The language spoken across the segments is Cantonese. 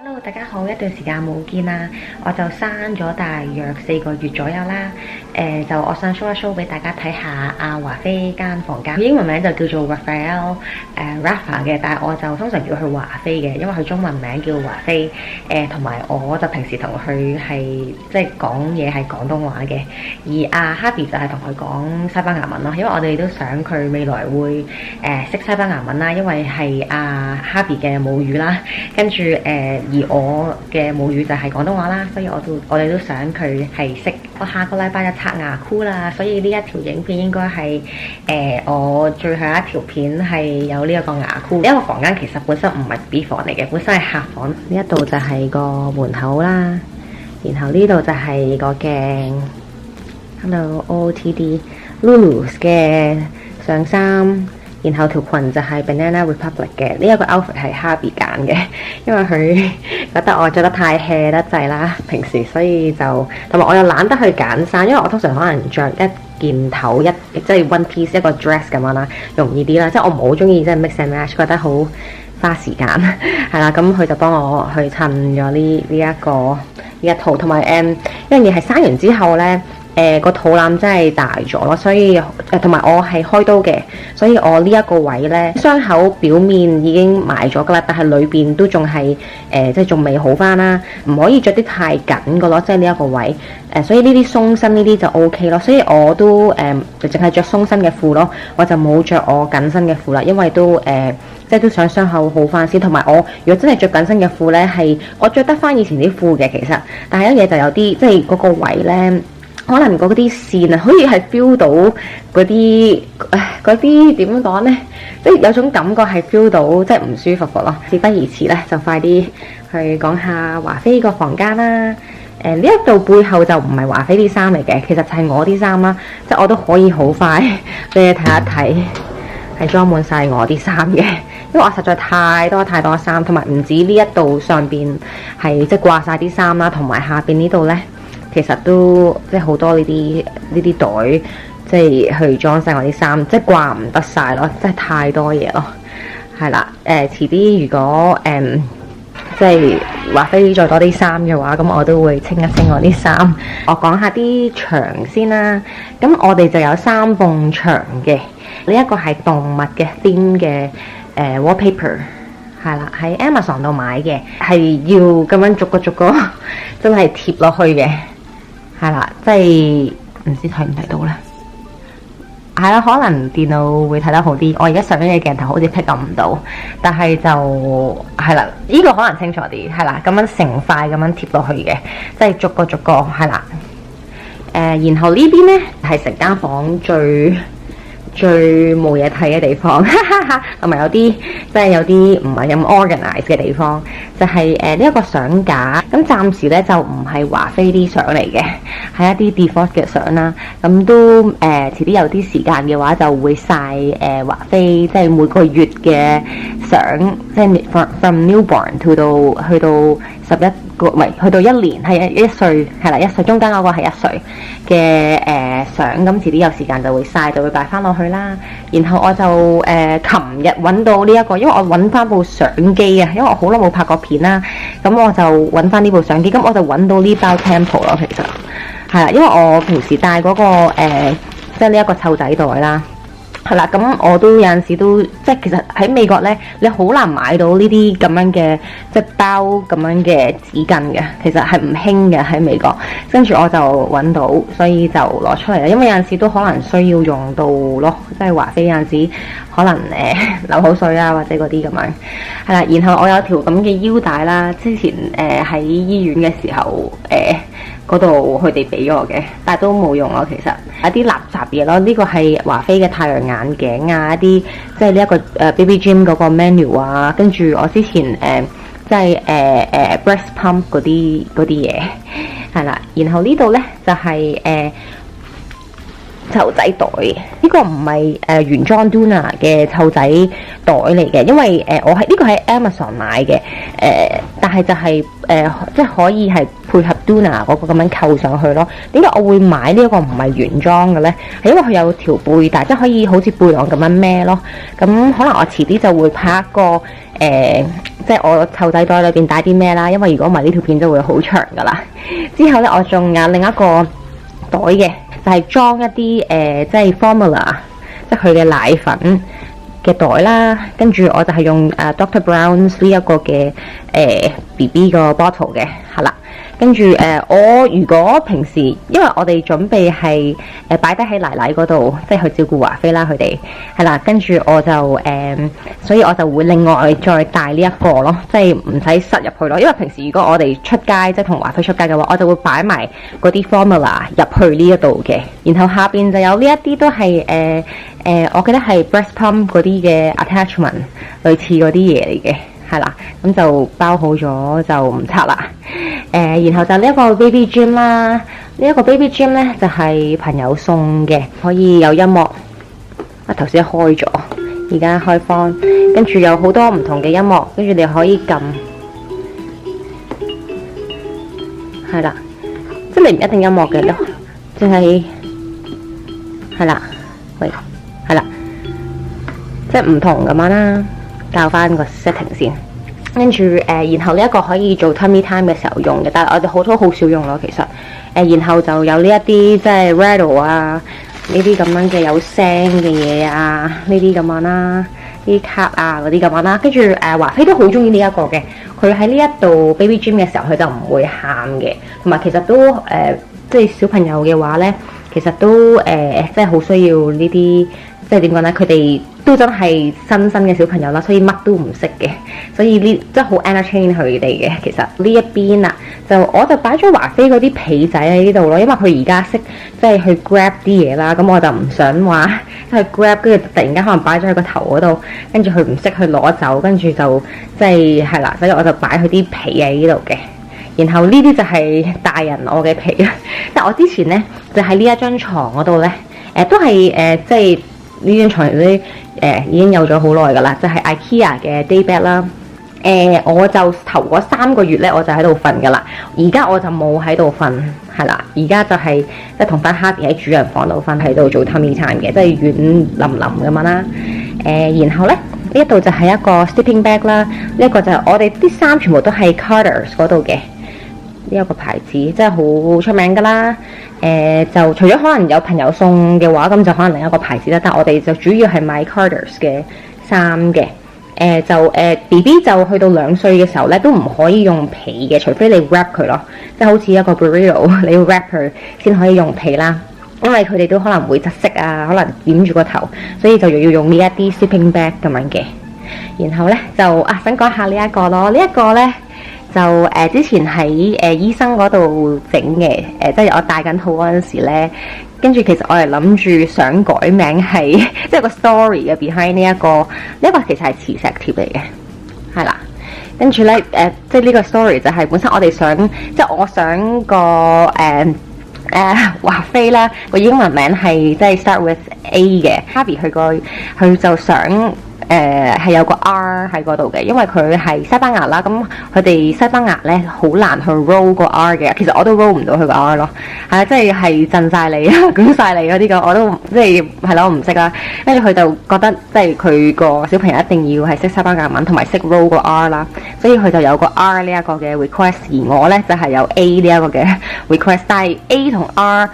Hello，大家好，一段時間冇見啦，我就生咗大約4個月左右啦。就我想 show 一 show 俾大家睇下阿華菲間房間。佢英文名就叫做 Raphael Rafa 嘅，但係我就通常叫佢華菲嘅，因為佢中文名叫華菲。同埋我就平時同佢係即係講嘢係廣東話嘅，而阿 Happy 就係同佢講西班牙文咯，因為我哋都想佢未來會識西班牙文啦，因為係阿 Happy 嘅母語啦，跟住而我嘅母語就係廣東話啦，所以我哋都想佢係識。我下個禮拜就刷牙箍啦，所以呢一條影片應該係我最後一條片係有呢一個牙箍。呢一個房間其實本身唔係 B 房嚟嘅，本身係客房。呢一度就係個門口啦，然後呢度就係個鏡。Hello OOTD Lulu 嘅上衫。然後條裙就係 Banana Republic 嘅，呢一個 outfit 係 Happy 揀嘅，因為佢覺得我着得太 hea 得滯啦，平時，所以就同埋我又懶得去揀衫，因為我通常可能着一件頭即係 one piece 一個 dress 咁樣啦，容易啲啦，即係我唔係好中意即係 mix and match，覺得好花時間，係啦，咁佢就幫我去襯咗呢一套，同埋一樣嘢係生完之後呢。個肚腩真係大咗咯，所以同埋我係開刀嘅，所以我呢一個位呢，傷口表面已經埋咗噶啦，但係裏邊都仲係即係仲未好翻啦，唔可以着啲太緊個咯，即係呢一個位所以呢啲鬆身呢啲就 OK 咯，所以我都就淨係着鬆身嘅褲咯，我就冇着我緊身嘅褲啦，因為都即係都想傷口好翻先，同埋我如果真係着緊身嘅褲呢，係我着得翻以前啲褲嘅其實，但係一嘢就有啲即係嗰個位呢。可能嗰啲線啊，好似係 feel 到嗰啲點樣講呢？即係有種感覺係 feel 到即係唔舒服咯。事不宜遲咧，就快啲去講下華菲個房間啦。呢一度背後就唔係華菲啲衫嚟嘅，其實就係我啲衫啦。即係我都可以好快俾你睇一睇，係裝滿晒我啲衫嘅。因為我實在太多衫，同埋唔止呢一度上邊係即係掛晒啲衫啦，同埋下邊呢度呢。其實都即係好多呢啲袋，即係去裝晒我啲衫，即係掛唔得晒咯，真係太多嘢咯。係啦，遲啲如果即係華菲再多啲衫嘅話，咁我都會清一清我啲衫。我講下啲牆先啦。咁我哋就有3埲牆嘅，呢一個係動物嘅 theme 嘅wallpaper。係啦，喺 Amazon 度買嘅，係要咁樣逐個真係貼落去嘅。係啦，即係唔知睇唔睇到咧？係啦，可能電腦會睇得好啲。我而家上邊嘅鏡頭好似 pick up 唔到，但係就係啦，呢個可能清楚啲。係啦，咁樣成塊咁樣貼落去嘅，即係逐個係啦。然後呢邊咧係成間房最冇嘢睇嘅地方，同埋有啲即係有啲唔係咁 organize 嘅地方，就係呢一個相架。咁暫時咧就唔係華菲啲相嚟嘅，係一啲 default 嘅相啦。咁都遲啲有啲時間嘅話，就會晒華菲即係每個月嘅相，即係 from newborn 去到11個，唔係去到1年，係1歲，係啦1歲，中間嗰個係1歲嘅相。咁遲啲有時間就會晒，就會擺翻落去啦。然後我就琴日揾到呢一個，因為我揾翻部相機啊，因為我好耐冇拍過片啦。咁我就揾翻呢部相機，咁我就揾到呢包 Tempo 咯。其實係啦，因為我平時帶嗰個即係呢一個湊仔袋啦。係啦，咁我都有陣時都即係其實喺美國呢，你好難買到呢啲咁樣嘅即係包咁樣嘅紙巾嘅，其實係唔興嘅喺美國。跟住我就揾到，所以就攞出嚟啦。因為有陣時都可能需要用到咯，即係華菲有陣時可能流口水啊，或者嗰啲咁樣。係啦，然後我有條咁嘅腰帶啦，之前喺醫院嘅時候嗰度佢哋俾我嘅，但係都冇用咯。其實一啲垃圾嘢咯，呢個係華菲嘅太陽眼鏡啊，一啲即係呢一個Baby Gym 嗰個 menu 啊，跟住我之前即係breast pump 嗰啲嘢係啦。然後呢度呢就係湊仔袋，呢個唔係原裝 Doona 嘅湊仔袋嚟嘅，因為我係呢個喺 Amazon 買嘅，但係就係即係可以係配合 Doona 嗰個咁樣扣上去咯。點解我會買呢一個唔係原裝嘅咧？係因為佢有條背帶，即係可以好似背囊咁樣孭咯。咁可能我遲啲就會拍一個即係我湊仔袋裏邊帶啲咩啦。因為如果唔係呢條片就會好長噶啦。之後咧，我仲有另一個袋嘅。就係裝一啲即係 formula， 即係佢嘅奶粉嘅袋啦。跟住我就係用Dr. Brown's 呢一個嘅BB 個 bottle 嘅，係啦。跟住我如果平時因為我哋準備係擺低喺奶奶嗰度，即係去照顧華菲啦，佢哋係啦。跟住我就所以我就會另外再帶呢一個咯，即係唔使塞入去咯。因為平時如果我哋出街即係同華菲出街嘅話，我就會擺埋嗰啲 formula 入去呢一度嘅。然後下邊就有呢一啲都係我記得係 breast pump 嗰啲嘅 attachment， 類似嗰啲嘢嚟嘅。係啦，咁就包好咗就唔拆啦。然後就呢一個 baby gym 啦，呢一個 baby gym 咧就係朋友送嘅，可以有音樂。頭先開咗，而家開翻，跟住有好多唔同嘅音樂，跟住你可以撳。係啦，即係你唔一定音樂嘅咯，淨係啦，喂，係啦，即係唔同咁樣啦。校翻個 setting 先，跟住然後呢一個可以做 tummy time 嘅時候用嘅，但係我哋好多好少用咯，其實然後就有呢一啲即係 rattle 啊，呢啲咁樣嘅有聲嘅嘢啊，呢啲咁樣啦，呢啲卡啊嗰啲咁樣啦，跟住華菲都好中意呢一個嘅，佢喺呢一度 baby gym 嘅時候佢就唔會喊嘅，同埋其實都即係小朋友嘅話咧，其實都即係好需要呢啲。即係點講咧？佢哋都真係新嘅小朋友啦，所以乜都唔識嘅，所以呢即係好 entertain 佢哋嘅。其實呢一邊啊，我就擺咗華菲嗰啲被仔喺呢度咯，因為佢而家識即係去 grab 啲嘢啦，咁我就唔想話去 grab，跟住突然間可能擺咗喺個頭嗰度，跟住佢唔識去攞走，跟住就即係啦，所以我就擺佢啲被喺呢度嘅。然後呢啲就係大人我嘅被啦，但係我之前咧就喺呢一張床嗰度咧，都係即係。呢張床咧已經有咗好耐㗎啦，就係 IKEA 嘅 daybed 啦。我就頭嗰3個月咧，我就喺度瞓㗎啦。而家我就冇喺度瞓，係啦。而家就係即係同翻 Harvey 喺主人房度瞓，喺度做 tummy time 嘅，即係軟腍腍咁樣啦。然後咧呢一度就係一個 sleeping bag 啦。呢一個就係我哋啲衫全部都係 Carter's 嗰度嘅。呢一個牌子真係好出名㗎啦。就除咗可能有朋友送嘅話，咁就可能另一個牌子啦。但係我哋就主要係買 Carter's 嘅衫嘅。BB 就去到2歲嘅時候咧，都唔可以用被嘅，除非你 wrap 佢咯，即係好似一個 burrito， 你要 wrap 佢先可以用被啦。因為佢哋都可能會窒息啊，可能點住個頭，所以就要用呢一啲 sleeping bag 咁樣嘅。然後咧就想講下呢一個咯，呢一個咧。就之前喺醫生嗰度整嘅，即係我戴緊套嗰陣時咧，跟住其實我係諗住想改名係，即係個 story 嘅 behind 呢一個其實係磁石貼嚟嘅，係啦。跟住咧即係呢個 story 就係本身我哋想，即係我想個華菲啦個英文名係即係 start with A 嘅 Harvey 佢就想。係有個 R 喺嗰度嘅，因為佢係西班牙啦，咁佢哋西班牙咧好難去 roll 個 R 嘅，其實我都 roll 唔到佢個 R 咯，係啊，即係震晒你啊，捲晒你嗰啲個，我都即係咯，我唔識啦。跟住佢就覺得即係佢個小朋友一定要係識西班牙文同埋識 roll 個 R 啦，所以佢就有個 R 呢一個嘅 request， 而我咧就係有 A 呢一個嘅 request， 但係 A 同 R。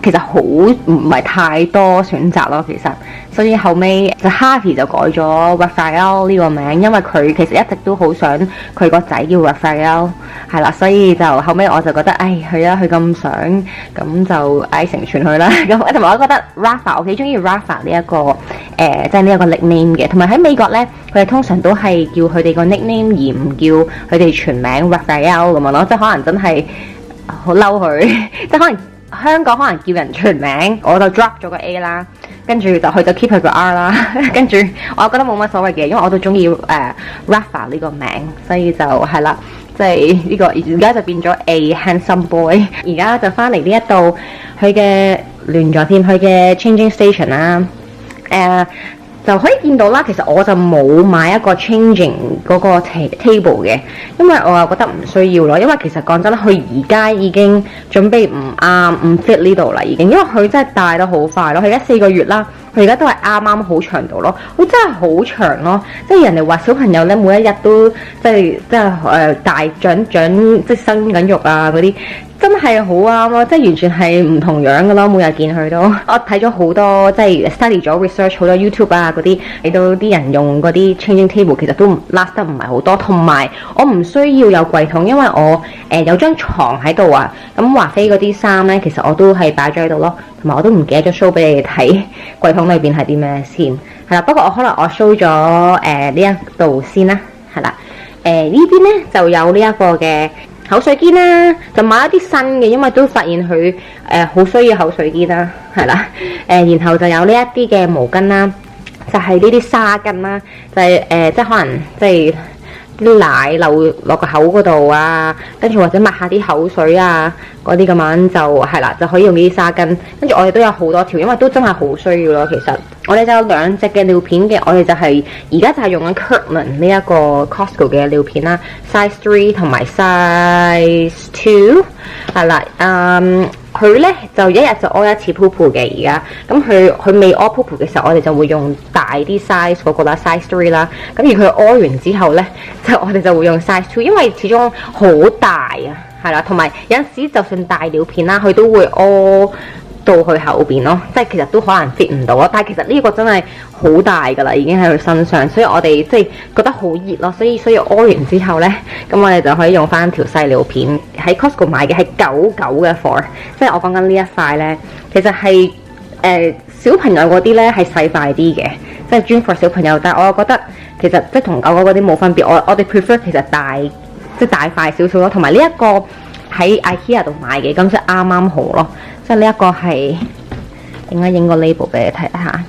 其實好唔係太多選擇咯，其實，所以後尾就 Harvey 就改咗 Raphael 呢個名，因為佢其實一直都好想佢個仔叫 Raphael， 係啦，所以就後尾我就覺得，佢咁想，咁就成全佢啦。咁同埋我覺得 Rafa 我幾中意 Rafa 呢一個即係呢一個 nickname 嘅，同埋喺美國咧，佢哋通常都係叫佢哋個 nickname 而唔叫佢哋全名 Raphael 咁樣咯，即係可能真係好嬲佢，即係可能。香港可能叫人全名，我就 drop 咗個 A 啦，跟住佢就 keep 佢個 R 啦，跟住我覺得冇乜所謂嘅，因為我都中意Rafa 呢個名，所以就係啦，即係呢個而家就變咗 A handsome boy。而家就翻嚟呢一度，佢嘅亂咗添，佢嘅 changing station 啦，就可以見到啦。其實我就冇買一個 changing 嗰個 table 嘅，因為我又覺得唔需要咯。因為其實講真啦，佢而家已經準備唔啱唔 fit 呢度啦，已經，因為佢真係大得好快咯。佢而家4個月啦，佢而家都係啱啱好長度咯，佢真係好長咯。即係人哋話小朋友咧，每一日都即係大長即係生緊肉啊嗰啲。真係好啱咯，即係完全係唔同樣嘅咯，每日見佢都。我睇咗好多，即係 study 咗 research 好多 YouTube 啊嗰啲，睇到啲人用嗰啲 changing table 其實都 last 得唔係好多，同埋我唔需要有櫃桶，因為我有張床喺度啊。咁華妃嗰啲衫咧，其實我都係擺咗喺度咯，同埋我都唔記得咗 show 俾你哋睇櫃桶裏邊係啲咩先。係啦，不過我可能我 show 咗呢一度先啦，係啦。呢邊咧就有呢一個嘅口水肩啦，就買一啲新嘅，因為都發現佢好需要口水肩啦，係啦。然後就有呢一啲嘅毛巾啦，就係呢啲紗巾啦，就係即係可能即係啲奶流落個口嗰度啊，跟住或者抹下啲口水啊嗰啲咁樣就係啦，就可以用呢啲紗巾。跟住我哋都有好多條，因為都真係好需要咯。其實我哋就有2隻嘅尿片嘅，我哋就係而家就係用緊 Kirkland 呢一個 Costco 嘅尿片啦 ，size 3同埋 size 2係啦。佢咧就一日就屙1次 poop 嘅而家，咁佢未屙 poop 嘅時候，我哋就會用大啲 size 嗰個啦 ，size 3啦。咁而佢屙完之後咧，我哋就會用 size 2，因為始終好大啊，係啦，同埋有陣時就算大尿片啦，佢都會屙到去後邊咯，即係其實都可能 fit 唔到咯。但係其實呢個真係好大噶啦，已經喺佢身上，所以我哋即係覺得好熱咯，所以屙完之後呢，咁我哋就可以用翻條細尿片，喺 Costco 買嘅係99嘅貨，即係我講緊呢一塊呢，其實係小朋友嗰啲呢係細塊啲嘅，即係專 for 小朋友，但係我又覺得其實即係同狗狗嗰啲冇分別，我哋 prefer 其實大即係大塊少少咯，同埋呢一個喺 IKEA 度買嘅，咁即係啱啱好咯。即係呢一個係影個 label 俾你睇下，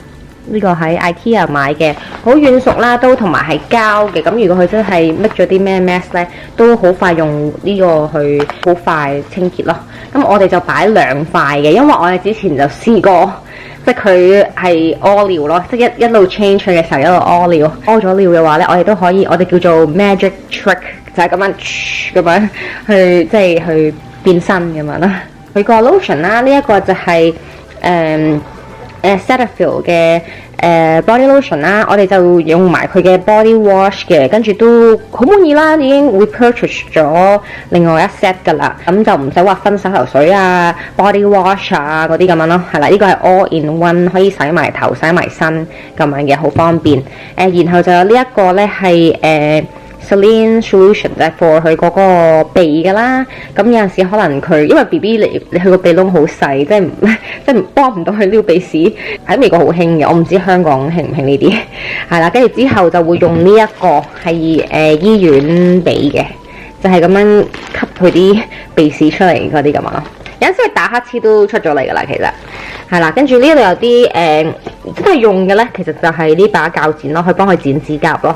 呢個喺 IKEA 買嘅，好軟熟啦，都同埋係膠嘅。咁如果佢真係 make 咗啲咩 mess 咧，都好快用呢個去好快清潔咯。咁我哋就擺2塊嘅，因為我哋之前就試過，即係佢係屙尿咯，即係一路 change 佢嘅時候一路屙尿，屙咗尿嘅話咧，我哋都可以，我哋叫做 magic trick， 就係咁樣去即係去變身咁樣啦。佢個 lotion 啦，呢一個就係Cetaphil 嘅body lotion 啦，我哋就用埋佢嘅 body wash 嘅，跟住都好滿意啦，已經 repurchase 咗另外一 set 噶啦，咁就唔使話分洗頭水啊、body wash 啊嗰啲咁樣咯，係啦，呢個係 all in one， 可以洗埋頭、洗埋身咁樣嘅，好方便。然後就有呢一個咧係Saline solution 就係 for 佢嗰個鼻噶啦，咁有陣時可能佢因為 BB 你佢個鼻窿好細，即係幫唔到佢撩鼻屎，喺美國好興嘅，我唔知香港興唔興呢啲，係啦，跟住之後就會用呢一個係醫院俾嘅，就係咁樣吸佢啲鼻屎出嚟嗰啲咁啊，有陣時佢打乞嗤都出咗嚟噶啦，其實係啦，跟住呢度有啲真係用嘅咧，其實就係呢把鉸剪咯，去幫佢剪指甲咯。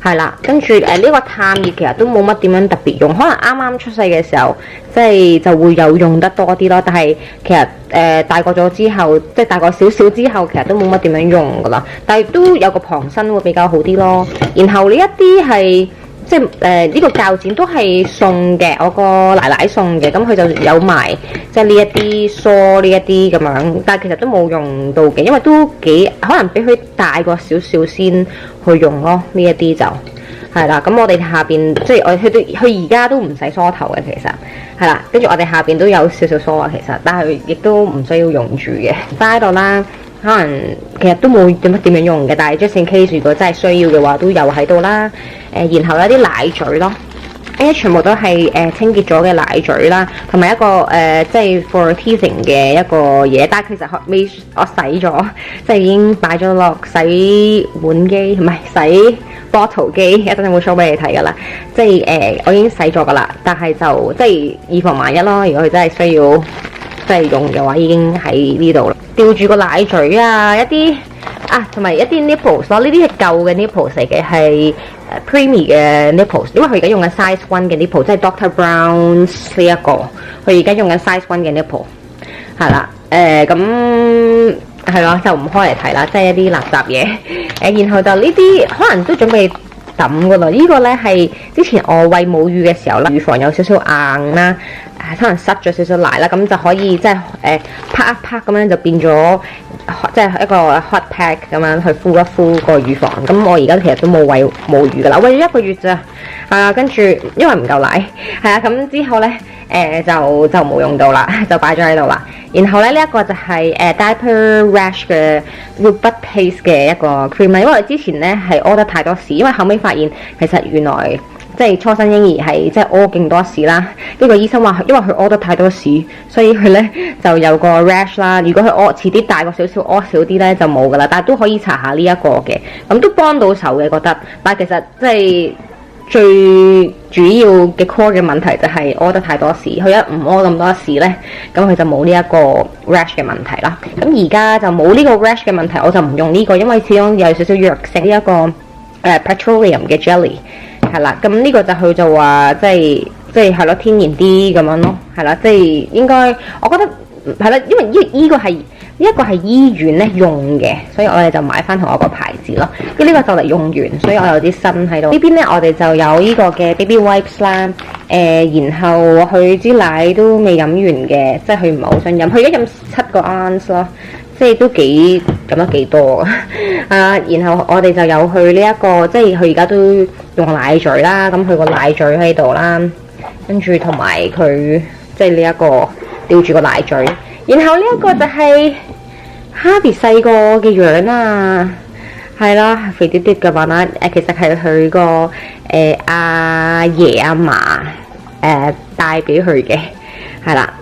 係啦，跟住呢個探熱其實都冇乜點樣特別用，可能啱啱出世嘅時候，即係就會有用得多啲咯。但係其實大個咗之後，即係大個少少之後，其實都冇乜點樣用噶啦。但係都有個旁身會比較好啲咯。然後呢一啲係即係呢個鉸剪都係送嘅，我個奶奶送嘅，咁佢就有埋即係呢一啲梳呢一啲咁樣，但係其實都冇用到嘅，因為都幾可能比佢大個少少先去用咯，呢一啲就係啦。咁我哋下邊即係我佢而家都唔使梳頭嘅，其實係啦。跟住我哋下邊都有少少梳啊，其實，但係亦都唔需要用住嘅，擺喺度啦。可能其實都冇點樣用嘅，但係 just in case 如果真係需要嘅話，都有喺度啦。然後有啲奶嘴咯，全部都係清潔咗嘅奶嘴啦，同埋一個即係 for teething 嘅一個嘢，但係其實未我洗咗，即係已經擺咗落洗碗機，唔係洗 bottle 機，一陣會 show 俾你睇噶啦。即係我已經洗咗噶啦，但係就即係以防萬一咯。如果佢真係需要即係用嘅話，已經喺呢度啦。吊住個奶嘴啊，一啲同埋一啲 nipples 咯，呢啲係舊嘅 nipples 嚟嘅，係preemie 嘅 nipples， 因為佢而家用緊 size 1嘅 nipple， 即係 Dr. Brown's 呢一個，佢而家用緊 size 1嘅 nipple， 係啦，咁係咯，就唔開嚟睇啦，即係一啲垃圾嘢，然後就呢啲可能都準備抌噶啦，呢個咧係之前我餵母乳嘅時候啦，乳房有少少硬啦，可能塞咗少少奶啦，咁就可以即係拍一拍咁樣就變咗即係一個 hot pack 咁樣去敷一敷個乳房。咁我而家其實都冇餵母乳噶啦，餵咗1個月咋，跟住因為唔夠奶，係啊，咁之後咧就冇用到啦，就擺咗喺度啦。然後咧呢一個就係diaper rash 嘅 Rubud Paste 嘅一個 cream 啦，因為我之前咧係屙得太多屎，因為後尾發現其實原來即係初生嬰兒係即係屙勁多屎啦。呢個醫生話因為佢屙得太多屎，所以佢咧就有個 rash 啦。如果佢遲啲大個少少屙少啲咧就冇噶啦，但係都可以搽下呢一個嘅，咁都幫到手嘅覺得。但係其實即係最主要嘅 core 嘅問題就係屙得太多屎，佢一唔屙咁多屎咧，咁佢就冇呢一個 rash 嘅問題啦。咁而家就冇呢個 rash 嘅問題，我就唔用呢個，因為始終有少少藥性呢一個petroleum 嘅 jelly 係啦。咁呢個就佢就話即係係咯天然啲咁樣咯，係啦，即係應該我覺得係啦，因為呢個係。呢一個係醫院咧用嘅，所以我哋就買翻同一個牌子咯。因為呢個就嚟用完，所以我有啲新喺度。呢邊咧我哋就有呢個嘅 baby wipes 啦，然後佢支奶都未飲完嘅，即係佢唔係好想飲。佢而家飲7個 ounce 咯，即係都幾飲得幾多然後我哋就有去呢一個，即係佢而家都用奶嘴啦，咁佢個奶嘴喺度啦，跟住同埋佢即係呢一個吊住個奶嘴。然後呢一個就係 Harvey 細個嘅樣啊，係啦，肥嘟嘟嘅話啦，其實係佢個阿爺阿嫲帶俾佢嘅，係啦，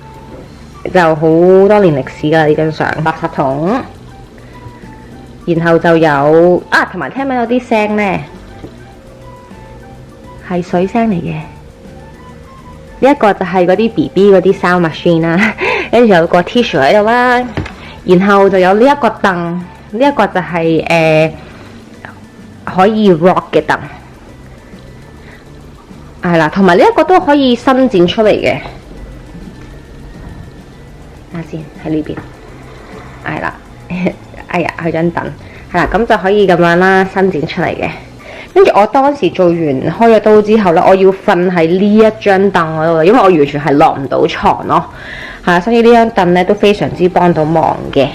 就好多年歷史啦呢張相。垃圾桶，然後就有同埋聽唔聽到啲聲呢？係水聲嚟嘅。呢一個就係嗰啲 BB 嗰啲 sound machine 啦，跟住有個 tissue 喺度啦，然後就有呢一個凳，呢一個就係可以 rock 嘅凳，係啦，同埋呢一個都可以伸展出嚟嘅，睇下先喺呢邊，係啦，哎呀，佢張凳，係啦，咁就可以咁樣啦，伸展出嚟嘅。跟住我當時做完開咗刀之後咧，我要瞓喺呢一張凳嗰度，因為我完全係落唔到床咯，係啊，所以呢張凳咧都非常之幫到忙嘅，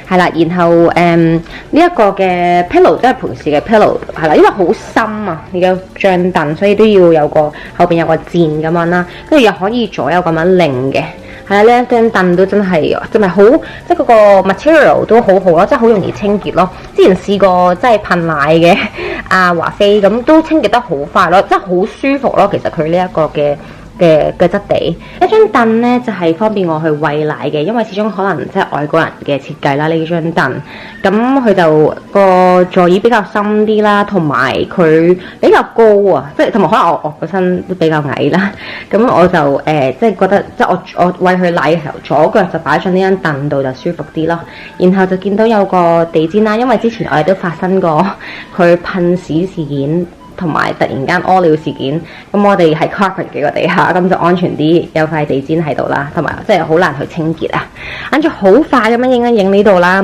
係啦。然後呢一個嘅 pillow 都係盤氏嘅 pillow， 係啦，因為好深啊呢個張凳，所以都要有個後邊有個墊咁樣啦，跟住又可以左右咁樣擰嘅。係啦，呢一張凳都真係好，即係嗰個 material 都好好咯，即係好容易清潔咯。之前試過即係噴奶嘅華妃咁，都清潔得好快咯，即係好舒服咯。其實佢呢一個嘅質地，一張凳咧就係方便我去餵奶嘅，因為始終可能即係外國人嘅設計啦呢張凳，咁佢就個座椅比較深啲啦，同埋佢比較高啊，即係同埋可能我個身都比較矮啦，咁我就即係覺得即係我餵佢奶嘅時候，左腳就擺上呢張凳度就舒服啲咯，然後就見到有個地氈啦，因為之前我哋都發生過佢噴屎事件。同埋突然間屙尿事件，咁我哋係 carpet 嘅個地下，咁就安全啲，有塊地氈喺度啦，同埋即係好難去清潔啊。跟住好快咁樣影一影呢度啦。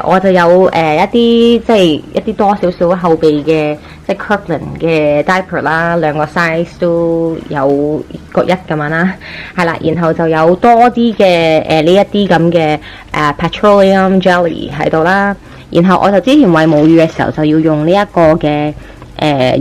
我就有一啲即係一啲多少少後備嘅即係 Kirkland 嘅 diaper 啦，兩個 size 都有各一咁樣啦，係啦。然後就有多啲嘅呢一啲咁嘅petroleum jelly 喺度啦。然後我就之前餵母乳嘅時候就要用呢一個嘅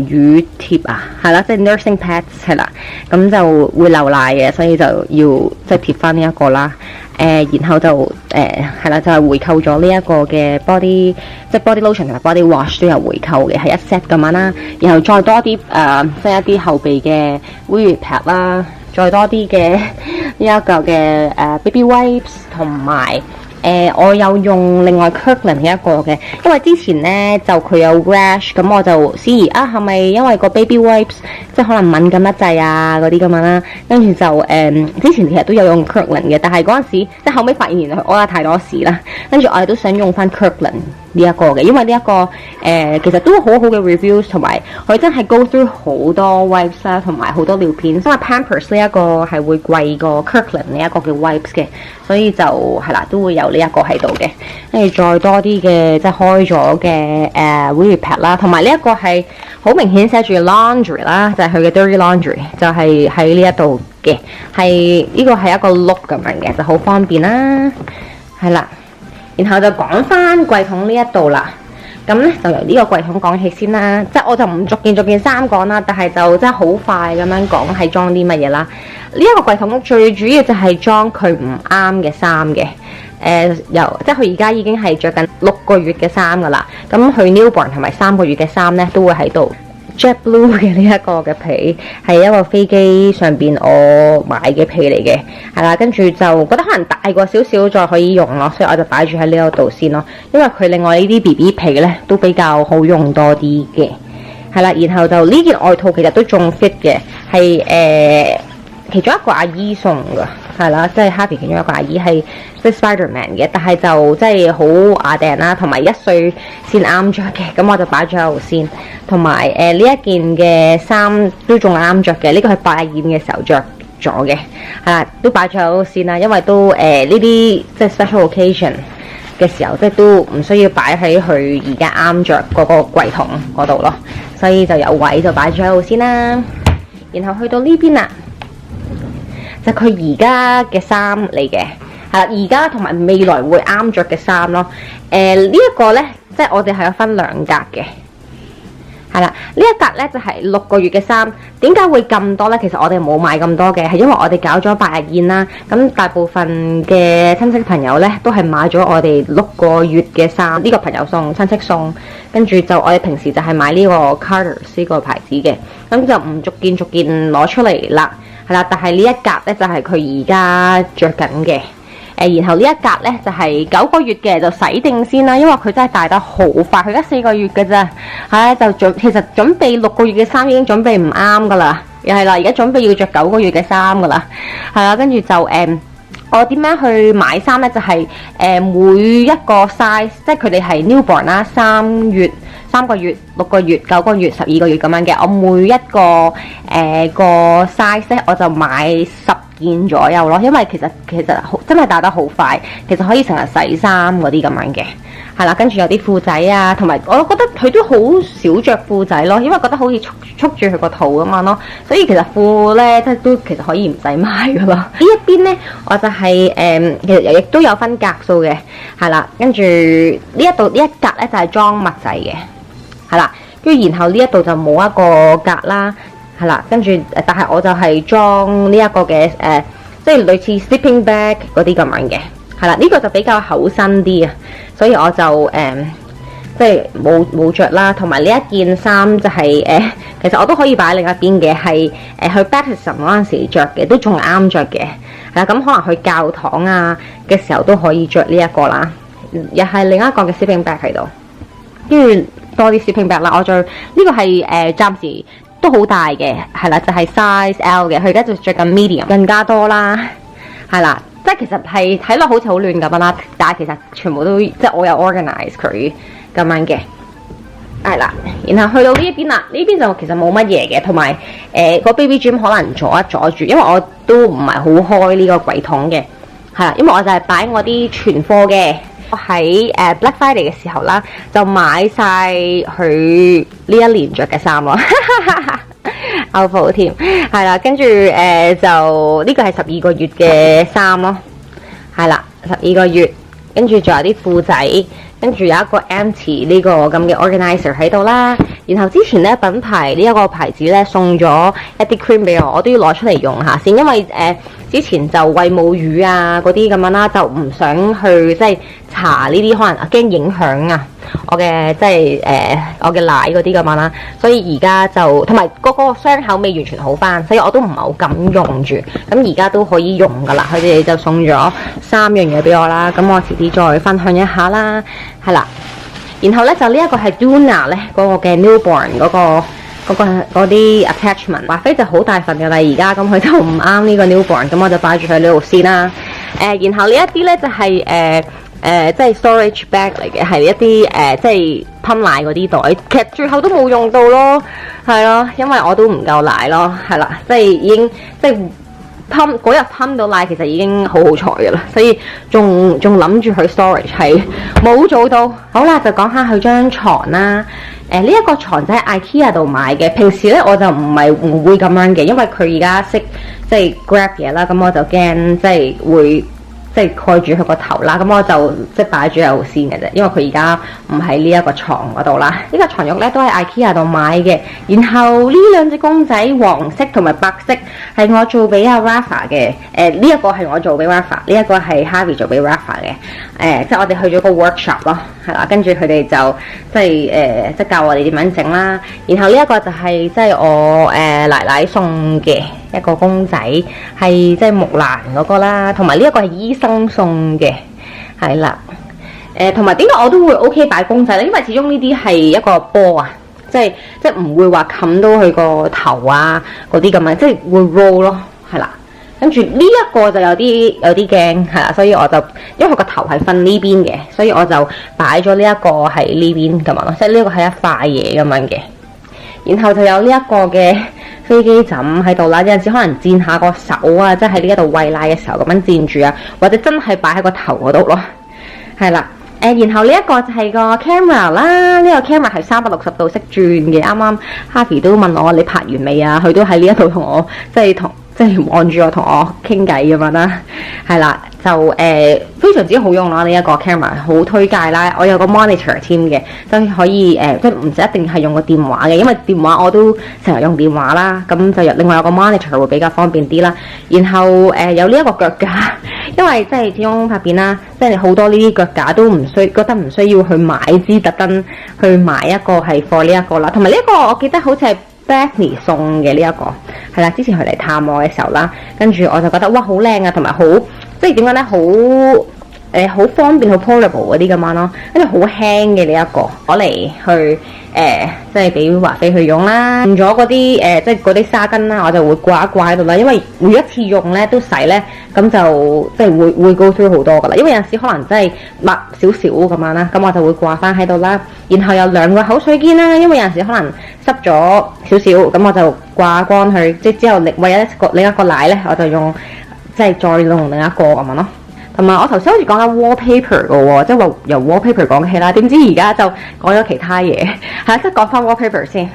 乳貼啊，係啦，即係 nursing pads 係啦，咁就會流奶嘅，所以就要即係貼翻呢一個啦。然後就係啦，就係回購咗呢一個嘅 body 即係 body lotion 同埋 body wash 都有回購嘅，係一 set 咁樣啦。然後再多啲即係一啲後備嘅 wee pad 啦，再多啲嘅呢一個嘅baby wipes 同埋。我有用另外 Kirkland 嘅一個嘅，因為之前咧就佢有 rash， 咁我就思疑係咪因為個 baby wipes 即係可能敏感得滯啊嗰啲咁樣啦，跟住就之前其實都有用 Kirkland 嘅，但係嗰陣時即係後尾發現原來我屙得太多屎啦，跟住我哋都想用翻 Kirkland 呢一個嘅，因為呢一個其實都好好嘅 reviews， 同埋佢真係 go through 好多 wipes 啦，同埋好多尿片。因為 Pampers 呢一個係會貴過 Kirkland 呢一個嘅 wipes 嘅，所以就係啦，都會有呢一個喺度嘅。跟住再多啲嘅即係開咗嘅Wee Pad 啦，同埋呢一個係好明顯寫住 laundry 啦，就係佢嘅 dirty laundry， 就係喺呢一度嘅，係呢個係一個碌咁樣嘅，就好方便啦，係啦。然後就講翻櫃桶呢一度啦，咁咧就由呢個櫃桶講起先啦，即係我就唔逐件衫講啦，但係就真係好快咁樣講係裝啲乜嘢啦。呢一個櫃桶最主要就係裝佢唔啱嘅衫嘅，即係佢而家已經係着緊6個月嘅衫噶啦，咁佢 newborn 同埋3個月嘅衫咧都會喺度。JetBlue 嘅呢一個嘅被係一個飛機上邊我買嘅被嚟嘅，係啦，跟住就覺得可能大過少少再可以用咯，所以我就擺住喺呢一度先咯。因為佢另外呢啲 BB 被咧都比較好用多啲嘅，係啦。然後就呢件外套其實都仲 fit 嘅，係其中一個阿姨送㗎，係啦，即係 Happy 其中一個阿姨係 Spiderman 嘅，但係就即係好雅定啦，同埋1歲先啱着嘅，咁我就擺咗喺度先。同埋呢一件嘅衫都仲啱着嘅，呢個係拜宴嘅時候着咗嘅，係啦，都擺咗喺度先啦，因為都呢啲即係 special occasion 嘅時候，即係都唔需要擺喺佢而家啱着嗰個櫃桶嗰度咯，所以就有位就擺咗喺度先啦。然後去到呢邊啦。就佢而家嘅衫嚟嘅，係啦，而家同埋未來會啱着嘅衫咯。呢一個呢，即係我哋係有分2格嘅，係啦，呢一格呢就係6個月嘅衫。點解會咁多呢？其實我哋冇買咁多嘅，係因為我哋搞咗8日宴啦。咁大部分嘅親戚朋友呢，都係買咗我哋6個月嘅衫。呢個朋友送，親戚送，跟住就我哋平時就係買呢個 Carter's 呢個牌子嘅，咁就唔逐件攞出嚟啦。係啦，但係呢一格咧就係佢而家着緊嘅，然後呢一格咧就係9個月嘅，就洗定先啦，因為佢真係大得好快，佢而家4個月嘅咋，就其實準備6個月嘅衫已經準備唔啱噶啦，又係啦，而家準備要着9個月嘅衫噶啦，係啦，跟住就我點樣去買衫咧？就係每一個 size， 即係佢哋係 newborn 啦，3個月、6個月、9個月、12個月咁樣嘅。我每一個個 size 咧，我就買10件左右咯。因為其實真係打得好快，其實可以成日洗衫嗰啲咁樣嘅。係啦，跟住有啲褲仔啊，同埋我覺得佢都好少着褲仔咯，因為覺得好似束住佢個肚咁樣咯。所以其實褲咧，即係都其實可以唔使買噶啦。呢一邊咧，我就係其實亦都有分格數嘅，係啦。跟住呢一格咧就係裝襪仔嘅。係啦，跟住然後呢一度就冇一個格啦，係啦，跟住但係我就係裝呢一個嘅即係類似 sleeping bag 嗰啲咁樣嘅，係啦，呢個就比較厚身啲啊，所以我就即係冇着啦，同埋呢一件衫就係其實我都可以擺喺另一邊嘅，係去 baptism 嗰陣時着嘅，都仲啱着嘅，係啦，咁可能去教堂啊嘅時候都可以着呢一個啦，又係另一個嘅 sleeping bag 喺度，跟住。多啲 sleeping bag 啦，我呢個係暫時都好大嘅，係啦，就係 size L 嘅，佢而家就着緊 medium， 更加多啦，係啦，即係其實係睇落好似好亂咁啦，但係其實全部都即係我有 organize 佢咁樣嘅，係啦，然後去到呢一邊啦，呢邊就其實冇乜嘢嘅，同埋個 baby gym 可能阻住，因為我都唔係好開呢個櫃桶嘅，係啦，因為我就係擺我啲存貨嘅。我喺Black Friday 嘅時候啦，就買晒佢呢一年着嘅衫咯，outfit 添，係啦，跟住就呢個係12個月嘅衫咯，係啦，12個月，跟住仲有啲褲仔，跟住有一個 empty 呢個咁嘅 organizer 喺度啦。然後之前咧品牌呢一個牌子咧送咗一啲 cream 俾我，我都要攞出嚟用下先，因為之前就餵母乳啊嗰啲咁樣啦，就唔想去即係搽呢啲，可能驚影響啊我嘅即係我嘅奶嗰啲咁樣啦，所以而家就同埋嗰個傷口未完全好翻，所以我都唔係好敢用住。咁而家都可以用噶啦，佢哋就送咗3樣嘢俾我啦。咁我遲啲再分享一下啦，係啦。然後咧就呢一個係 Duna 咧嗰個嘅 newborn 嗰啲 attachment， 華妃就好大份嘅啦，而家咁佢就唔啱呢個 newborn， 咁我就擺住喺呢度先啦。然後呢一啲咧就係即係 storage bag 嚟嘅，係一啲即係噴奶嗰啲袋。其實最後都冇用到咯，係咯，因為我都唔夠奶咯，係啦，即係已經即係嗰日噴到奶，其實已經好好彩㗎啦，所以仲諗住去 storage 係冇做到。好啦，就講下佢張床啦。呢一個床就喺 IKEA 度買嘅。平時咧我就唔會咁樣嘅，因為佢而家識即係 grab 嘢啦，咁我就驚即係會即係蓋住佢個頭啦，咁我就即係擺住喺度先嘅啫，因為佢而家唔喺呢一個床嗰度啦。呢個床褥咧都喺 IKEA 度買嘅，然後呢兩隻公仔黃色同埋白色係我做俾阿 Rafa 嘅，呢一個係我做俾 Rafa， 呢一個係 Harvey 做俾 Rafa 嘅，即係我哋去咗個 workshop 咯，係啦，跟住佢哋就即係教我哋點樣整啦。然後呢一個就係即係我奶奶送嘅一個公仔，係即係木蘭嗰個啦，同埋呢一個係醫生送嘅，係啦。同埋點解我都會 OK 擺公仔咧？因為始終呢啲係一個波啊，即係唔會話冚到佢個頭啊嗰啲咁樣，即係會 roll 咯，係啦。跟住呢一個就有啲驚，係啦，所以我就因為佢個頭係瞓呢邊嘅，所以我就擺咗呢一個喺呢邊咁樣咯，即係呢個係一塊嘢咁樣嘅。然後就有呢一個嘅飛機枕喺度啦，有陣時可能墊下個手啊，即係喺呢一度餵奶嘅時候咁樣墊住啊，或者真係擺喺個頭嗰度咯，係啦。然後呢一個就係個 camera 啦，呢個 camera 係360度識轉嘅。啱啱 Harvey 都問我你拍完未啊？佢都喺呢一度同我即係望住我同我傾偈咁樣啦，係啦，就非常之好用啦，呢一個 camera 好推介啦。我有個 monitor 添嘅，都可以即係唔使一定係用個電話嘅，因為電話我都成日用電話啦，咁就另外有個 monitor 會比較方便啲啦。然後有呢一個腳架，因為即係始終拍片啦，即係好多呢啲腳架都覺得唔需要去買支特登去買一個係 for 呢一個啦。同埋呢一個我記得好似係Bethany 送嘅呢一個，係啦，之前佢嚟探我嘅時候啦，跟住我就覺得哇好靚啊，同埋好即係點講咧，好方便好 portable 嗰啲咁樣咯，跟住好輕嘅呢一個攞嚟去即係俾華妃去用啦。用咗嗰啲即係嗰啲紗巾啦，我就會掛一掛喺度啦，因為每一次用咧都洗咧，咁就即係會 go through 好多噶啦，因為有陣時可能真係密少少咁樣啦，咁我就會掛翻喺度啦。然後有2個口水肩啦，因為有陣時可能濕咗少少，咁我就掛乾佢，即係之後為另一個奶咧，我就用即係再用另一個咁樣咯。同埋我頭先好似講緊 wallpaper 嘅喎，即係話由 wallpaper 講起啦，點知而家就講咗其他嘢，係即係講翻 wallpaper 先。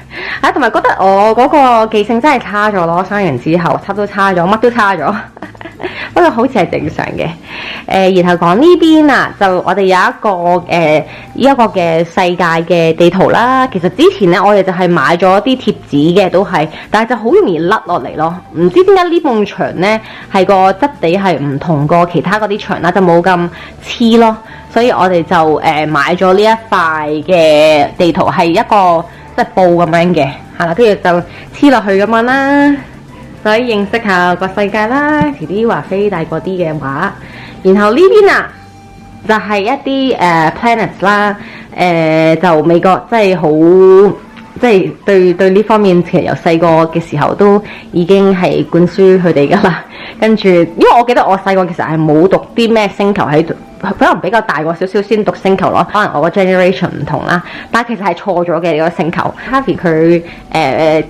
同埋覺得我嗰個記性真係差咗咯，生完之後都差咗，乜都差咗。不過好似係正常嘅。然後講呢邊啊，就我哋有一個嘅世界嘅地圖啦。其實之前咧，我哋就係買咗啲貼紙嘅，都係，但係就好容易甩落嚟咯。唔知點解呢埲牆咧係個質地係唔同過其他嗰啲牆啦，就冇咁黐咯。所以我哋就買咗呢一塊嘅地圖，係一個即係布咁樣嘅，係啦，跟住就黐落去咁樣啦。所以認識下個世界啦，遲啲華妃大個啲嘅話，然後呢邊啊就係一啲planets 啦，就美國即係好即係對呢方面其實由細個嘅時候都已經係灌輸佢哋噶啦。跟住因為我記得我細個其實係冇讀啲咩星球喺度，可能比較大個少少先讀星球咯，可能我個 generation 唔同啦，但係其實係錯咗嘅呢個星球。Harvey 佢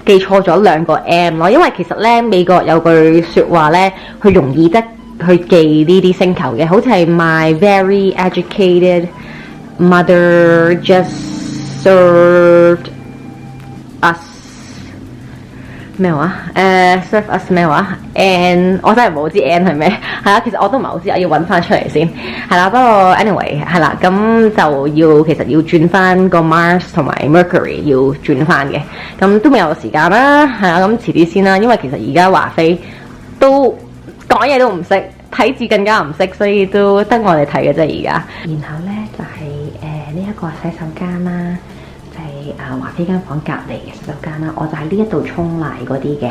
記錯咗2個 M 咯，因為其實咧美國有句説話咧，佢容易得去記呢啲星球嘅，好似係 My very educated mother just served us 咩話？serve us 咩話 ？and 我真係冇知 and 係咩，係啦，其實我都唔係好知，我要揾翻出嚟先，係啦。不過 anyway 係啦，咁就其實要轉翻個 Mars 同埋 Mercury 要轉翻嘅，咁都未有時間啦，係啦，咁遲啲先啦。因為其實而家華妃都講嘢都唔識，睇字更加唔識，所以都得我哋睇嘅啫而家。然後咧就係呢一個洗手間啦。華妃間房隔離嘅洗手間啦，我就喺呢一度沖奶嗰啲嘅。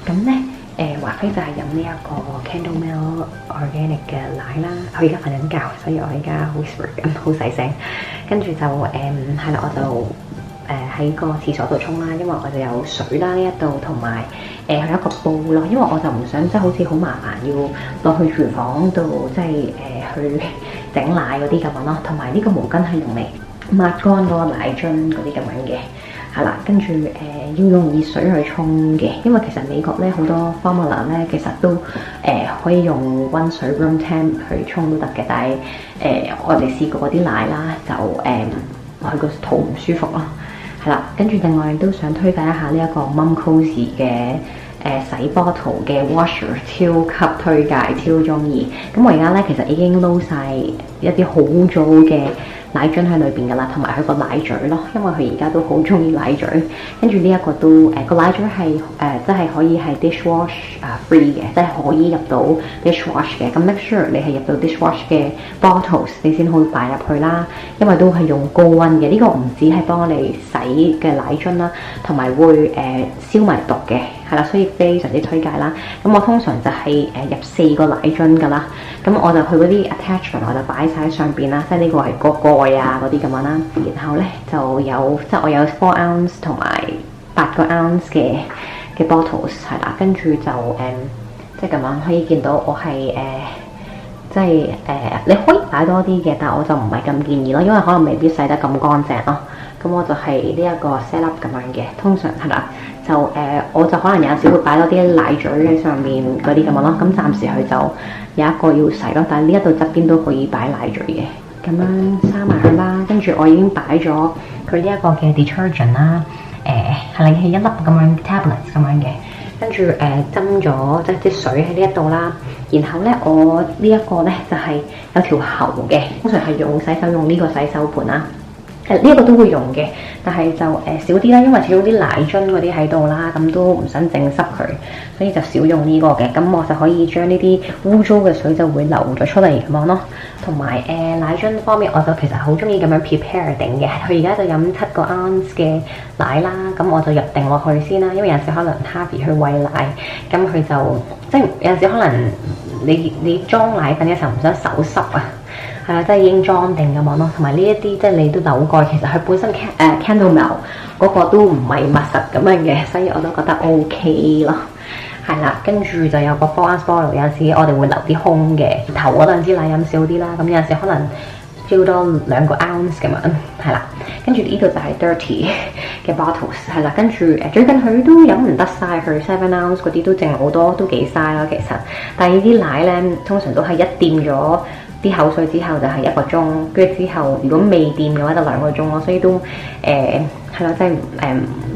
咁咧華妃就係飲呢一個 Candle Milk Organic 嘅奶啦。佢而家瞓緊覺，所以我而家 whisper 緊，好細聲。跟住就係啦，我就喺個廁所度沖啦，因為我就有水啦呢一度，同埋有一個煲咯，因為我就唔想即係好似好麻煩要落去廚房度，即係去整奶嗰啲咁樣咯，同埋呢個毛巾係用嚟抹乾嗰個奶樽嗰啲咁樣嘅，係啦，跟住要用熱水去沖嘅，因為其實美國咧好多 formula 咧其實都可以用溫水 room temp 去沖都得嘅，但係我哋試過嗰啲奶啦就佢個肚唔舒服咯，係啦，跟住另外都想推介一下呢一個 Mum Cozy 嘅洗波圖嘅 washer， 超級推介，超中意。咁我而家咧其實已經撈晒一啲好污糟嘅奶樽喺裏邊噶啦，同埋佢個奶嘴咯，因為佢而家都好中意奶嘴。跟住呢一個都個奶嘴係即係可以係 dishwash free 嘅，即係可以入到 dishwash 嘅。咁 make sure 你係入到 dishwash 嘅 bottles， 你先可以擺入去啦。因為都係用高溫嘅，呢個唔止係幫我哋洗嘅奶樽啦，同埋會消埋毒嘅。係啦，所以非常之推介啦。咁我通常就係入4個奶樽噶啦。咁我就去嗰啲 attachment， 我就擺晒喺上邊啦。即係呢個係個蓋啊嗰啲咁樣啦。然後咧就有即係我有4 ounce 同埋8個 ounce 嘅 bottles 係啦。跟住就即係咁樣可以見到我係即係你可以擺多啲嘅，但係我就唔係咁建議咯，因為可能未必洗得咁乾淨咯。咁我就係呢一個 set up 咁樣嘅，通常係啦，就我就可能有陣時會擺多啲奶嘴喺上面嗰啲咁樣咯。咁暫時佢就有一個要洗咯，但係呢一度側邊都可以擺奶嘴嘅。咁樣閂埋佢啦，跟住我已經擺咗佢呢一個嘅 detergent 啦，係另係一粒咁樣 tablets 咁樣嘅，跟住斟咗即係啲水喺呢一度啦。然後咧我呢一個咧就係有條喉嘅，通常係用洗手用呢個洗手盤啦。呢一個都會用嘅，但係就少啲啦，因為始終啲奶樽嗰啲喺度啦，咁都唔想整濕佢，所以就少用呢個嘅。咁我就可以將呢啲污糟嘅水就會流咗出嚟咁樣咯。同埋奶樽方面，我就其實好中意咁樣 prepare 定嘅。佢而家就飲7個 ounce 嘅奶啦，咁我就入定落去先啦。因為有陣時可能 Harvey 去餵奶，咁佢就即係有陣時可能你裝奶粉嘅時候唔想手濕啊。係啦，即係已經裝定咁樣咯，同埋呢一啲即係你都扭蓋，其實佢本身Candlemel 嗰個都唔係密實咁樣嘅，所以我都覺得 OK 咯。係啦，跟住就有個 4 ounce bottle， 有陣時我哋會留啲空嘅，頭嗰陣時奶飲少啲啦，咁有陣時可能 fill 多2個 ounce 咁樣，係啦。跟住呢度就係 dirty 嘅 bottles， 係啦。跟住最近佢都飲唔得晒，佢7 ounce 嗰啲都剩好多，都幾嘥啦其實。但係呢啲奶咧，通常都係一掂咗啲口水之後就係1個鐘，跟住之後如果未掂嘅話就2個鐘咯，所以都係咯，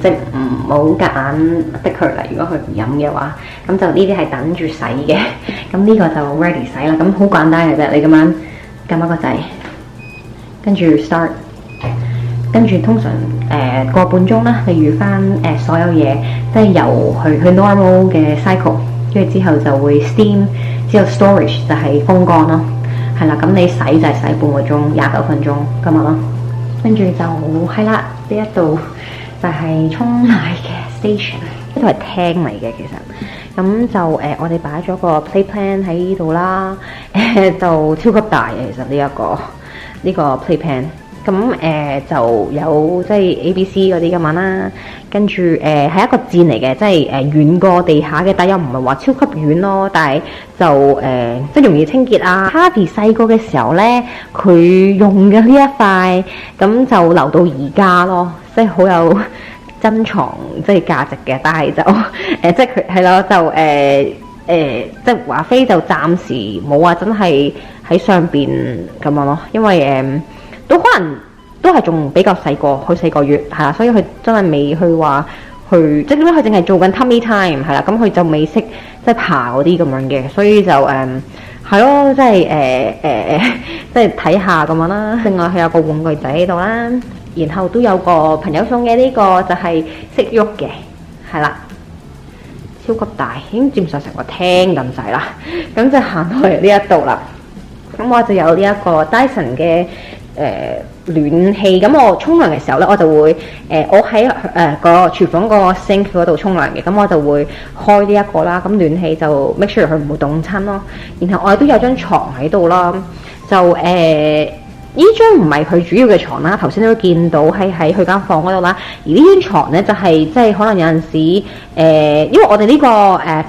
即係唔好夾硬逼佢嚟。如果佢唔飲嘅話，咁就呢啲係等住洗嘅。咁呢個就 ready 洗啦，咁好簡單嘅啫，你咁樣撳一個掣，跟住 start， 跟住通常個半鐘啦，你預翻所有嘢，即係由去 normal 嘅 cycle， 跟住之後就會 steam， 之後 storage 就係風乾咯。係啦，咁你洗就係洗半個鐘，29分鐘咁樣咯。跟住就係啦，呢一度就係沖奶嘅 station， 呢度係廳嚟嘅其實。咁就我哋擺咗個 play plan 喺呢度啦，就超級大嘅其實呢個 play plan。咁就有即係 ABC 嗰啲咁樣啦，跟住係一個墊嚟嘅，即係遠過地下嘅，但又唔係話超級遠咯，但係就即係容易清潔啊。Harvey 細個嘅時候咧，佢用嘅呢一塊，咁就留到而家咯，即係好有珍藏即係價值嘅。但係就即係佢係咯，就即係華妃就暫時冇話真係喺上邊咁樣咯，因為都可能都係仲比較細個，佢4個月係啦，所以佢真係未去話去，即係點解佢淨係做緊 tummy time 係啦，咁佢就未識即係爬嗰啲咁樣嘅，所以就係咯，即係即係睇下咁樣啦。另外佢有個玩具仔喺度啦，然後都有個朋友送嘅呢個就係識喐嘅，係啦，超級大，已經佔晒成個廳咁滯啦。咁就行到嚟呢一度啦，咁我就有呢一個 Dyson 嘅暖氣。咁我沖涼嘅時候咧，我就會我喺個廚房個 sink 嗰度沖涼嘅，咁我就會開呢一個啦。咁暖氣就 make sure 佢唔會凍親咯。然後我哋都有張床喺度啦，就呢張唔係佢主要嘅床啦，頭先都見到喺佢間房嗰度啦。而呢張床咧就係即係可能有陣時因為我哋呢個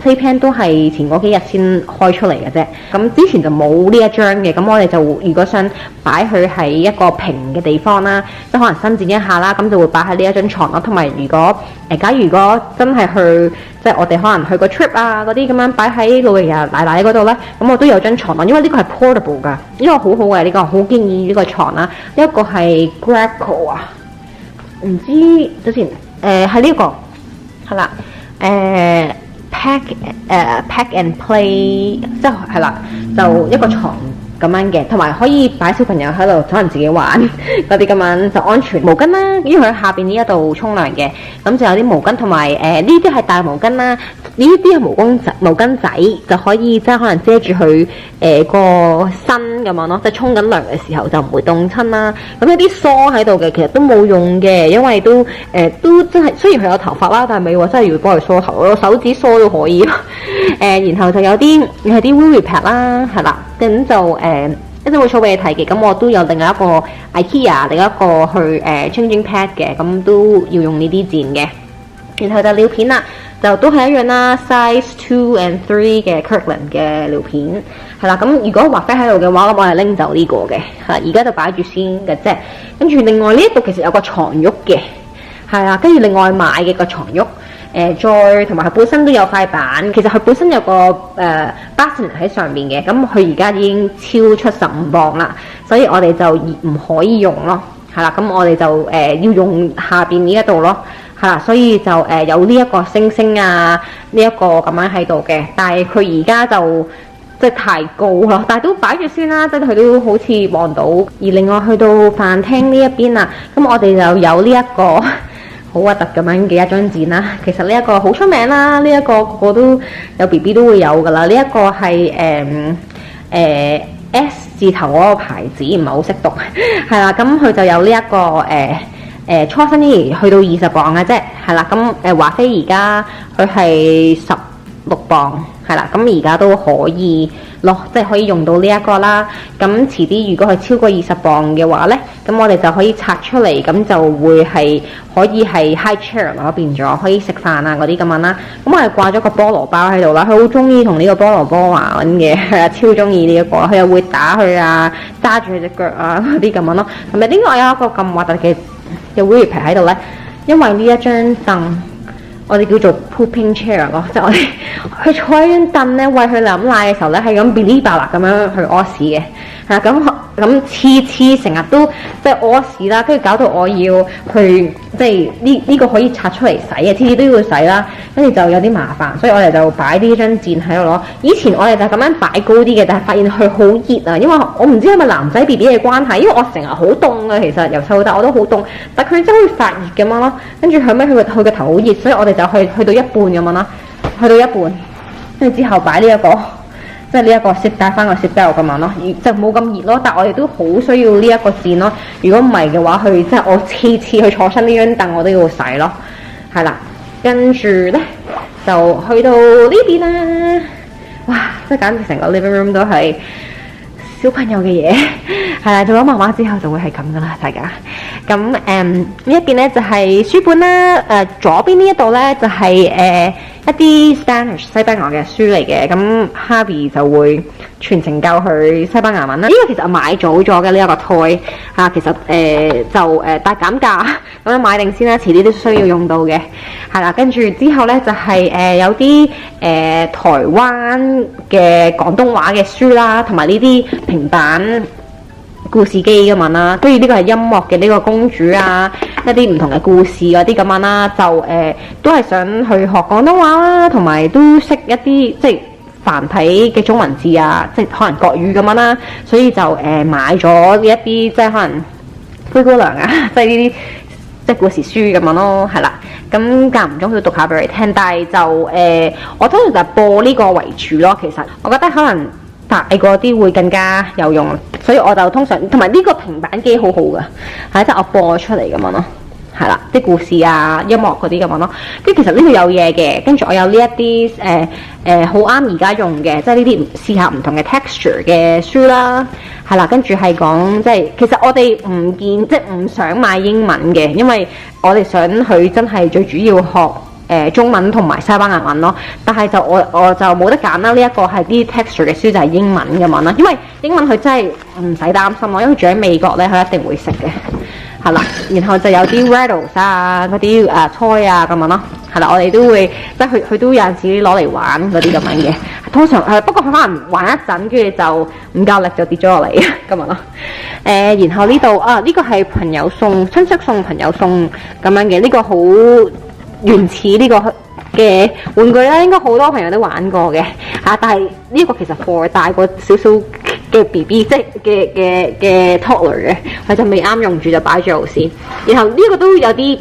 playpen 都係前嗰幾日先開出嚟嘅啫，咁之前就冇呢一張嘅，咁我哋就如果想擺佢喺一個平嘅地方啦，即係可能伸展一下啦，咁就會擺喺呢一張床咯。同埋如果如果真係去即係我哋可能去個 trip 啊嗰啲咁樣擺喺老爺爺奶奶嗰度咧，咁我都有張床咯，因為呢個係 portable 㗎，呢個好好嘅，呢個好建議呢個床啦。呢一個係 Graco 啊，唔知之前係呢個係啦，pack and play 即係啦，就一個床咁樣嘅，同埋可以擺小朋友喺度可能自己玩嗰啲咁樣就安全。毛巾啦，因為佢下邊呢一度沖涼嘅，咁就有啲毛巾，同埋呢啲係大毛巾啦，呢啲係毛巾仔就可以即係可能遮住佢個身咁樣咯，即係沖緊涼嘅時候就唔會凍親啦。咁有啲梳喺度嘅，其實都冇用嘅，因為都真係雖然佢有頭髮啦，但係未話真係要幫佢梳頭咯，手指梳都可以。然後就有啲係啲 Willy Pad 啦，係啦，咁就一陣會 show 俾你睇嘅。咁我都有另外一個 IKEA 另一個去changing pad 嘅，咁都要用呢啲墊嘅。然後就尿片啦，就都係一樣啦 ，size 2 and 3嘅 Kirkland 嘅尿片，係啦。咁如果華妃喺度嘅話，咁我係拎走呢個嘅，係而家就擺住先嘅啫。跟住另外呢一度其實有個床褥嘅，係啦，跟住另外買嘅個床褥。再同埋佢本身都有塊板，其實佢本身有個bassinet 喺上面嘅，咁佢而家已經超出15磅啦，所以我哋就唔可以用咯，係啦，咁我哋就要用下邊呢一度咯，係啦，所以就有呢一個星星啊，呢一個咁樣喺度嘅，但係佢而家就即係太高咯，但係都擺住先啦，即係佢都好似望到。而另外去到飯廳呢一邊啦，咁我哋就有呢一個。好核突咁樣嘅一張墊啦，其實呢一個好出名啦，呢一個個個都有 BB 都會有噶啦，呢一個係S 字頭嗰個牌子，唔係好識讀，係啦，咁佢就有呢一個初生嬰兒去到20磅嘅啫，係啦，咁華妃而家佢係16磅，係啦，咁而家都可以咯，即係可以用到呢一個啦。咁遲啲如果係超過20磅嘅話呢，咁我哋就可以拆出嚟，咁就會係可以係 high chair 咯，變咗可以食飯啊嗰啲咁樣啦。咁我係掛咗個菠蘿包喺度啦，佢好中意同呢個菠蘿包玩嘅，係啊，超中意呢一個，佢又會打佢啊，揸住佢隻腳啊嗰啲咁樣咯。同埋點解我有一個咁核突嘅 Willy Pad 喺度呢？因為呢一張凳。我哋叫做 pooping chair 咯，即係我哋去坐喺張凳咧，餵佢飲奶嘅時候咧，係咁噼哩啪啦咁樣去屙屎嘅，係啦，咁次成日都即係屙屎啦，跟住搞到我要去即係呢個可以拆出嚟洗嘅，次次都要洗啦，跟住就有啲麻煩，所以我哋就擺呢張墊喺度咯。以前我哋就咁樣擺高啲嘅，但係發現佢好熱啊，因為我唔知係咪男仔 BB 嘅關係，因為我成日好凍啊，其實由細到大我都好凍，但佢真係會發熱咁樣咯。跟住後尾佢個頭好熱，所以我哋就去到一半咁樣啦，去到一半，跟住之後擺呢一個。即係呢一個攝帶翻個攝帶咁樣咯，就冇咁熱咯。但係我哋都好需要呢一個墊咯。如果唔係嘅話，即係我次次去坐親呢張凳，我都要洗咯。係啦，跟住咧就去到呢邊啦。哇！即係簡直成個 living room 都係小朋友嘅嘢。係啦，做咗媽媽之後就會係咁噶啦，大家。咁呢一邊咧就係書本啦。左邊呢一度咧就係一啲 Spanish 西班牙嘅書嚟嘅，咁 Harvey 就會全程教佢西班牙文啦。呢個其實我買早咗嘅呢一個 toy 嚇，其實就大減價咁樣買定先啦，遲啲都需要用到嘅，係啦。跟住之後咧就係有啲台灣嘅廣東話嘅書啦，同埋呢啲平板故事機咁樣啦，跟住呢個係音樂嘅呢個公主啊，一啲唔同嘅故事嗰啲咁樣啦，就都係想去學廣東話啦，同埋都識一啲即係繁體嘅中文字啊，即係可能國語咁樣啦，所以就買咗一啲即係可能灰姑娘啊，即係呢啲即係故事書咁樣咯，係啦，咁間唔中要讀下俾你聽，但係就我通常就播呢個為主咯，其實我覺得可能大個啲會更加有用，所以我就通常同埋呢個平板機好好噶，係即係我播出嚟咁樣咯，係啦，啲故事啊、音樂嗰啲咁樣咯。跟住其實呢度有嘢嘅，跟住我有呢一啲好啱而家用嘅，即係呢啲試下唔同嘅 texture 嘅書啦。係啦，跟住係講即係其實我哋唔見即係唔想買英文嘅，因為我哋想佢真係最主要學中文同埋西班牙文咯。但係就我就冇得揀啦，呢一個係啲 texture 嘅書就係英文咁樣啦，因為英文佢真係唔使擔心咯，因為住喺美國咧，佢一定會識嘅。係啦，然後就有啲 riddles 啊，嗰啲toy 啊咁樣咯。係啦，我哋都會即係佢都有陣時攞嚟玩嗰啲咁樣嘅。通常不過佢可能玩一陣，跟住就唔夠力就跌咗落嚟咁樣咯。然後呢度呢個係朋友送、親戚送、朋友送咁樣嘅，呢個好原始呢個嘅玩具咧，應該好多朋友都玩過嘅但係呢個其實 for 大過少少嘅 BB， 即係嘅 toddler 嘅，佢就未啱用住就擺咗度先。然後呢個都有啲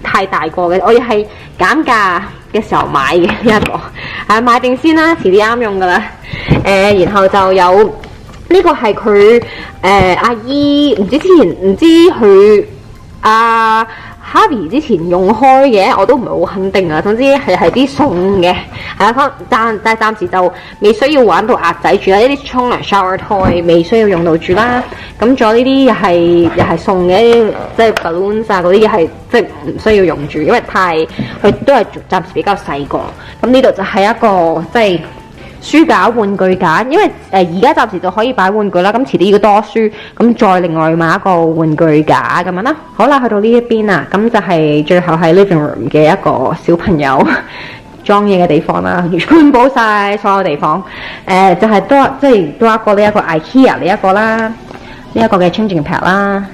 太大個嘅，我亦係減價嘅時候買嘅呢一個，買定先啦，遲啲啱用噶啦。然後就有呢個係佢阿姨，唔知佢Harvey 之前用開嘅，我都唔係好肯定啊。總之係啲送嘅，但係暫時就未需要玩到鴨仔住啦。呢啲沖涼 shower toy 未需要用到住啦。咁仲有呢啲又係送嘅，即係 balloons 啊嗰啲係即係唔需要用住，因為佢都係暫時比較細個。咁呢度就係一個即係書架、玩具架，因為而家暫時就可以擺玩具啦。咁遲啲要多書，咁再另外買一個玩具架咁樣啦。好啦，去到呢一邊啦，咁就係最後係 living room 嘅一個小朋友裝嘢嘅地方啦，全部晒所有地方。就係多一個呢一個 IKEA 呢一個啦，呢一個嘅 changing pad 啦。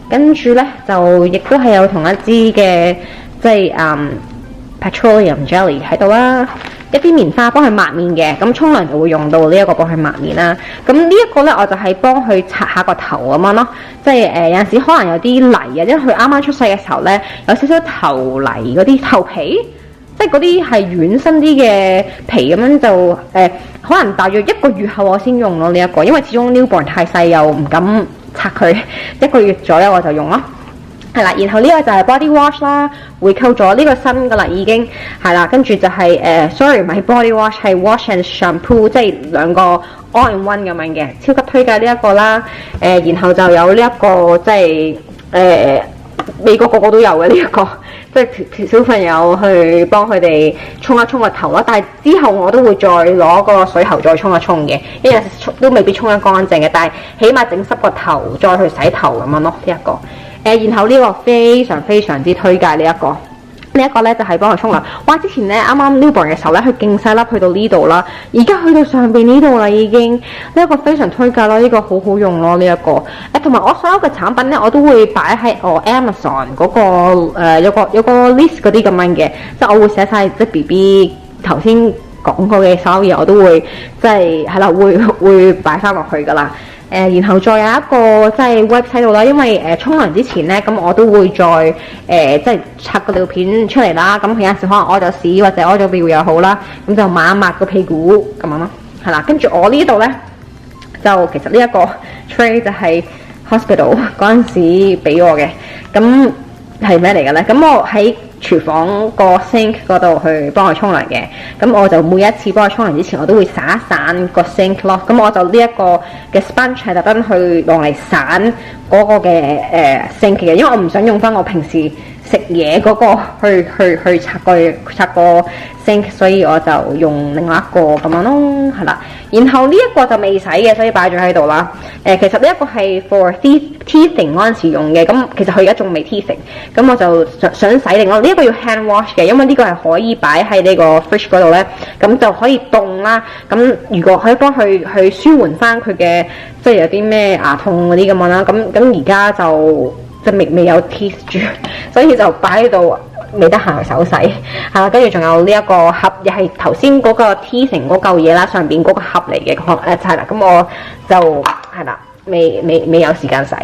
跟住咧就亦都係有同一支嘅即係petroleum jelly 喺度啦。一啲棉花幫佢抹面嘅，咁沖涼就會用到呢一個幫佢抹面啦。咁呢一個咧，我就係幫佢擦下個頭咁樣咯。即係有陣時可能有啲泥啊，因為佢啱啱出世嘅時候咧，有少少頭泥嗰啲頭皮，即係嗰啲係軟身啲嘅皮咁樣就可能大約1個月後我先用咯呢一個，因為始終 newborn 太細又唔敢擦佢，1個月左右我就用咯。係啦，然後呢個就係 body wash 啦，回購咗呢個新噶啦已經係啦，跟住就係sorry 唔係 body wash 係 wash and shampoo， 即係兩個 all in one 咁樣嘅，超級推介呢一個啦。然後就有呢一個即係美國個個都有嘅呢一個，即係小朋友去幫佢哋沖一沖個頭啦。但係之後我都會再攞個水喉再沖一沖嘅，因為都未必沖得乾淨嘅，但係起碼整濕個頭再去洗頭咁樣咯呢一個。然後呢個非常非常之推介呢一個咧就係幫佢沖涼。哇！之前咧啱啱 newborn 嘅時候咧，佢勁細粒去到呢度啦，而家去到上邊呢度啦已經。呢一個非常推介咯，呢個好好用咯呢一個。同埋我所有嘅產品咧，我都會擺喺我 Amazon 嗰個有個 list 嗰啲咁樣嘅，即係我會寫晒即係 BB 頭先講過嘅所有嘢，我都會即係啦，會擺翻落去噶啦。然後再有一個即係 website 度啦，因為沖涼之前咧，咁我都會再即係拆個尿片出嚟啦。咁有陣時可能屙咗屎或者屙咗尿又好啦，咁就抹一抹個屁股咁樣咯。係啦，跟住我呢度咧就其實呢一個 tray 就係 hospital 嗰陣時俾我嘅。咁係咩嚟嘅咧？咁我喺廚房個 sink 嗰度去幫佢沖涼嘅，咁我就每一次幫佢沖涼之前，我都會散一散個 sink 咯。咁我就呢一個嘅 sponge 係特登去用嚟散嗰個嘅sink 嘅，因為我唔想用翻我平時食嘢嗰個去擦個 sink， 所以我就用另外一個咁樣咯，係啦。然後呢一個就未洗嘅，所以擺咗喺度啦。其實呢一個係 for teething 嗰陣時用嘅，咁其實佢而家仲未 teething，咁我就想洗定咯。呢一個要 hand wash 嘅，因為呢個係可以擺喺呢個 fridge 嗰度咧，咁就可以凍啦。咁如果可以幫佢去舒緩翻佢嘅，即係有啲咩牙痛嗰啲咁樣啦。咁而家就即係未有 teeth 住，所以就擺喺度。未得閒去手洗，跟住仲有呢一個盒，又係頭先嗰個 T 成嗰嚿嘢啦，上邊嗰個盒嚟嘅，係啦，咁我就係啦，未有時間洗，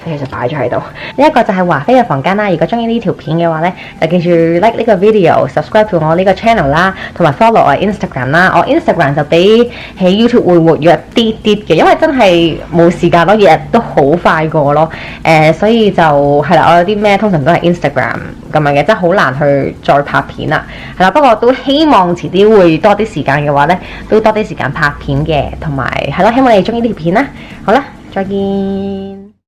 所以就擺咗喺度。呢一個就係華妃嘅房間啦。如果中意呢條片嘅話呢，就記住 like 呢個 video、subscribe to 我呢個 channel 啦，同埋 follow 我 Instagram 啦。我 Instagram 就比喺 YouTube 會活躍啲嘅，因為真係冇時間咯，日日都好快過咯。所以就係啦，我有啲咩通常都係 Instagram 咁樣嘅，真係好難去再拍片啦。係啦，不過都希望遲啲會多啲時間嘅話呢，都多啲時間拍片嘅，同埋係咯，希望你中意呢條片啦。好啦，再見。